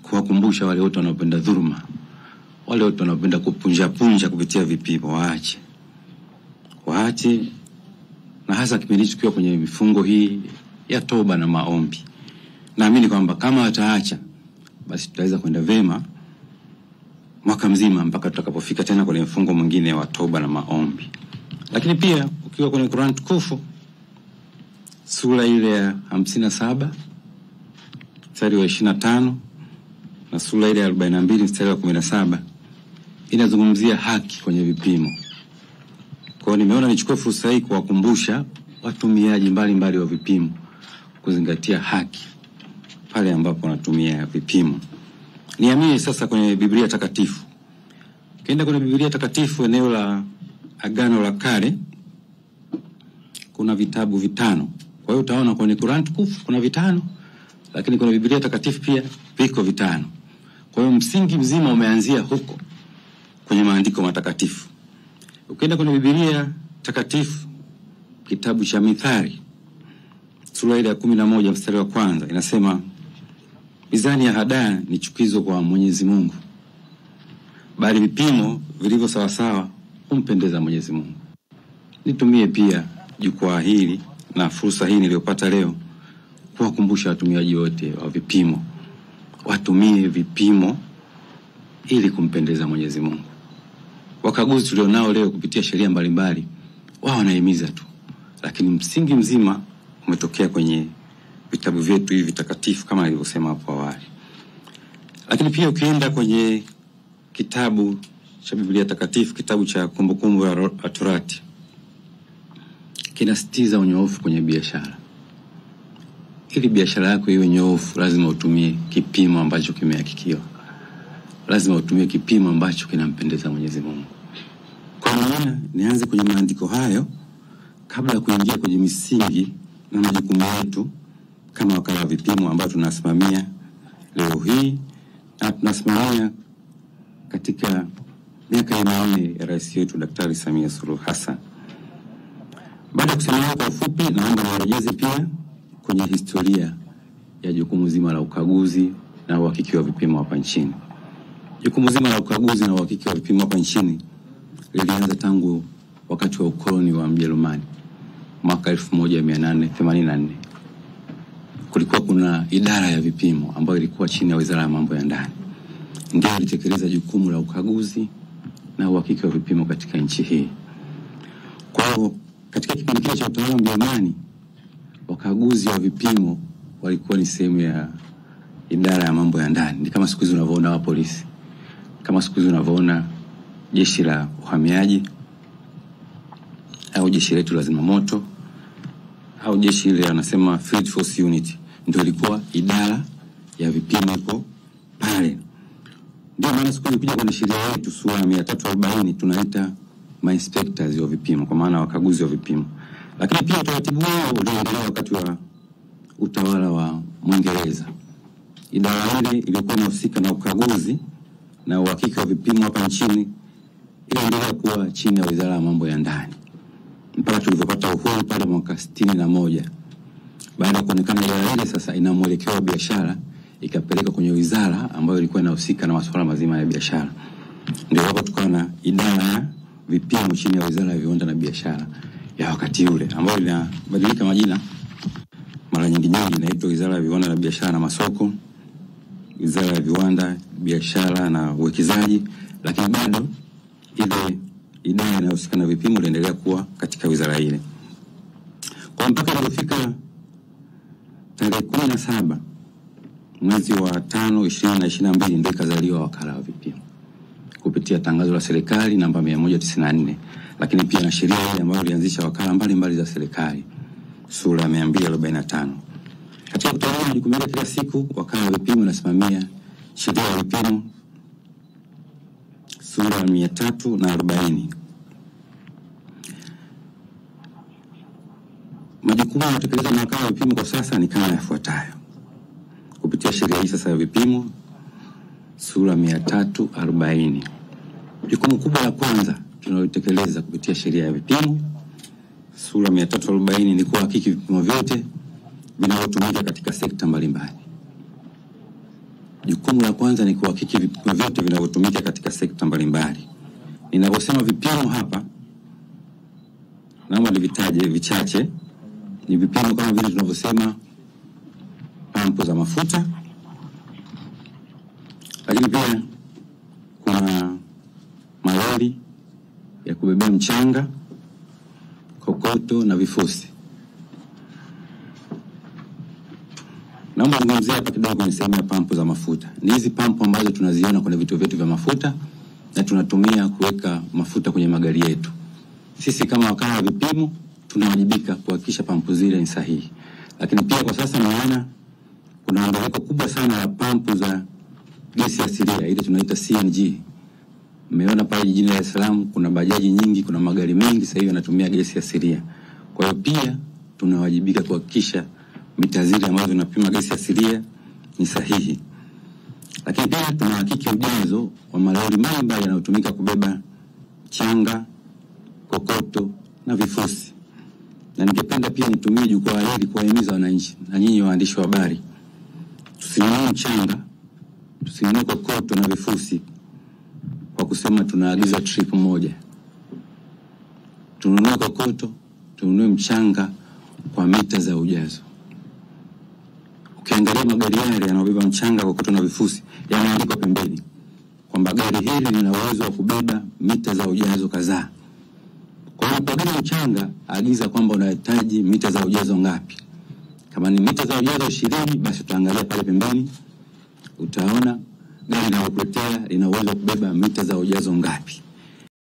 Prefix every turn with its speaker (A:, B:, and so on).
A: kuwakumbusha wale wote wanaopenda dhuluma, wale wote wanaopenda kupunja kupitia vipimo, waache, na hasa kipindi tukiwa kwenye mifungo hii ya toba na maombi. Naamini kwamba kama wataacha, basi tutaweza kwenda vema mwaka mzima mpaka tutakapofika tena kwenye mfungo mwingine wa toba na maombi. Lakini pia ukiwa kwenye Qur'an tukufu sura ile ya 57 mstari wa 25 na sura ile ya 42 mstari wa 17 inazungumzia haki kwenye vipimo. Kwa hiyo nimeona nichukue fursa hii kuwakumbusha watumiaji mbalimbali wa vipimo kuzingatia haki pale ambapo wanatumia vipimo. Niamini sasa kwenye Biblia takatifu. Ukienda kwenye Biblia takatifu eneo la Agano la Kale kuna vitabu 5. Kwa hiyo utaona kwenye Qur'an tukufu kuna 5, lakini kwenye Biblia takatifu pia viko 5. Kwa hiyo msingi mzima umeanzia huko kwenye maandiko matakatifu. Ukienda kwenye Biblia takatifu kitabu cha Mithali sura ile ya 11 mstari wa 1 inasema, mizani ya hadaa ni chukizo kwa Mwenyezi Mungu, bali vipimo vilivyo sawa sawa humpendeza Mwenyezi Mungu. Nitumie pia jukwaa hili na fursa hii niliyopata leo kuwakumbusha watumiaji wote wa vipimo watumie vipimo ili kumpendeza Mwenyezi Mungu. Wakaguzi tulionao leo kupitia sheria mbalimbali wao wanahimiza tu, lakini msingi mzima umetokea kwenye vitabu vyetu hivi vitakatifu kama nilivyosema hapo awali. Lakini pia ukienda kwenye kitabu cha Biblia takatifu, kitabu cha Kumbukumbu la Torati, kinasitiza unyoofu kwenye biashara. Ili biashara yako iwe nyoofu lazima utumie kipimo ambacho kimehakikiwa. Lazima utumie kipimo ambacho kinampendeza Mwenyezi Mungu. Kwa maana nianze kwenye maandiko hayo kabla ya kuingia kwenye misingi na majukumu yetu kama wakala wa vipimo ambao tunasimamia leo hii na tunasimamia katika miaka ya 4 ya rais wetu Daktari Samia Suluhu Hassan. Baada ya kusema kwa ufupi, naomba niwarejeze pia kwenye historia ya jukumu zima la ukaguzi na uhakiki wa vipimo hapa nchini. Jukumu zima la ukaguzi na uhakiki wa vipimo hapa nchini lilianza tangu wakati wa ukoloni wa Mjerumani mwaka 1884. Kulikuwa kuna idara ya vipimo ambayo ilikuwa chini ya Wizara ya Mambo ya Ndani. Ndio ilitekeleza jukumu la ukaguzi na uhakiki wa vipimo katika nchi hii. Kwa hiyo katika kipindi kile cha utawala wa Mjerumani, wakaguzi wa vipimo walikuwa ni sehemu ya idara ya mambo ya ndani. Ni kama siku hizi unavyoona wa polisi, kama siku hizi unavyoona jeshi la uhamiaji au jeshi letu la zimamoto au jeshi ile wanasema Field Force Unit, ndio ilikuwa idara ya vipimo iko pale. Ndio maana siku hizi kuja kwenye sheria yetu sura ya 340 tunaita ma-inspectors wa vipimo, kwa maana wakaguzi wa vipimo. Lakini pia utaratibu wao uliendelea wakati wa utawala wa Mwingereza. Idara ile ilikuwa inahusika na ukaguzi na uhakiki wa vipimo hapa nchini iliendelea kuwa chini ya Wizara ya Mambo ya Ndani mpaka tulipopata uhuru pale mwaka 61. Baada ya kuonekana idara ile sasa ina mwelekeo wa biashara, ikapeleka kwenye wizara ambayo ilikuwa inahusika na masuala mazima ya biashara. Ndio hapo tukawa na idara ya vipimo chini ya Wizara ya Viwanda na Biashara ya wakati ule, ambayo inabadilika majina mara nyingi inaitwa Wizara ya Viwanda na Biashara na Masoko, Wizara ya Viwanda, Biashara na Uwekezaji, lakini bado ile idara inayohusika na vipimo iliendelea kuwa katika wizara ile. Kwa mpaka ilipofika tarehe 17 mwezi wa 5 2022 ndio kazaliwa wakala wa vipimo kupitia tangazo la serikali namba 194, lakini pia na sheria ile ambayo ilianzisha wakala mbalimbali za serikali sura ya 245. Katika kutoa jukumu la kila siku, wakala wa vipimo unasimamia sheria ya vipimo sura ya 340. Majukumu yanayotekelezwa na wakala wa vipimo kwa sasa ni kama yafuatayo. Kupitia sheria hii sasa ya vipimo sura 340. Jukumu kubwa la kwanza tunalotekeleza kupitia sheria ya vipimo sura 340 ni kuhakiki vipimo vyote vinavyotumika katika sekta mbalimbali. Jukumu la kwanza ni kuhakiki vipimo vyote vinavyotumika katika sekta mbalimbali. Ninaposema vipimo hapa, naomba nivitaje vichache. Ni vipimo kama vile tunavyosema pampu za mafuta, lakini pia kuna malori ya kubebea mchanga, kokoto na vifusi. Naomba nizungumzie hapa kidogo kwenye sehemu ya pampu za mafuta. Ni hizi pampu ambazo tunaziona kwenye vituo vyetu vya mafuta na tunatumia kuweka mafuta kwenye magari yetu. Sisi kama wakala wa vipimo tunawajibika kuhakikisha pampu zile ni sahihi. Lakini pia kwa sasa naona kuna ongezeko kubwa sana la pampu za gesi asilia, ile tunaita CNG. Mmeona pale jijini Dar es Salaam kuna bajaji nyingi, kuna magari mengi sasa hivi yanatumia gesi asilia. Kwa hiyo pia tunawajibika kuhakikisha mita zile ambazo zinapima gesi asilia ni sahihi. Lakini pia tunahakiki ujazo wa malori mbalimbali yanayotumika kubeba changa, kokoto na vifusi. Na ningependa pia nitumie jukwaa hili kuwahimiza wananchi na nyinyi waandishi wa habari, tusinunue mchanga, tusinunue kokoto na vifusi kwa kusema tunaagiza trip moja. Tununue kokoto, tununue mchanga kwa mita za ujazo. Ukiangalia magari yale yanayobeba mchanga, kokoto na vifusi yanaandikwa pembeni kwamba gari hili lina uwezo wa kubeba mita za ujazo kadhaa. Kwa hiyo unapoagiza mchanga, agiza kwamba unahitaji mita za ujazo ngapi. Kama ni mita za ujazo 20, basi utaangalia pale pembeni, utaona gari linalokuletea lina uwezo wa kubeba mita za ujazo ngapi.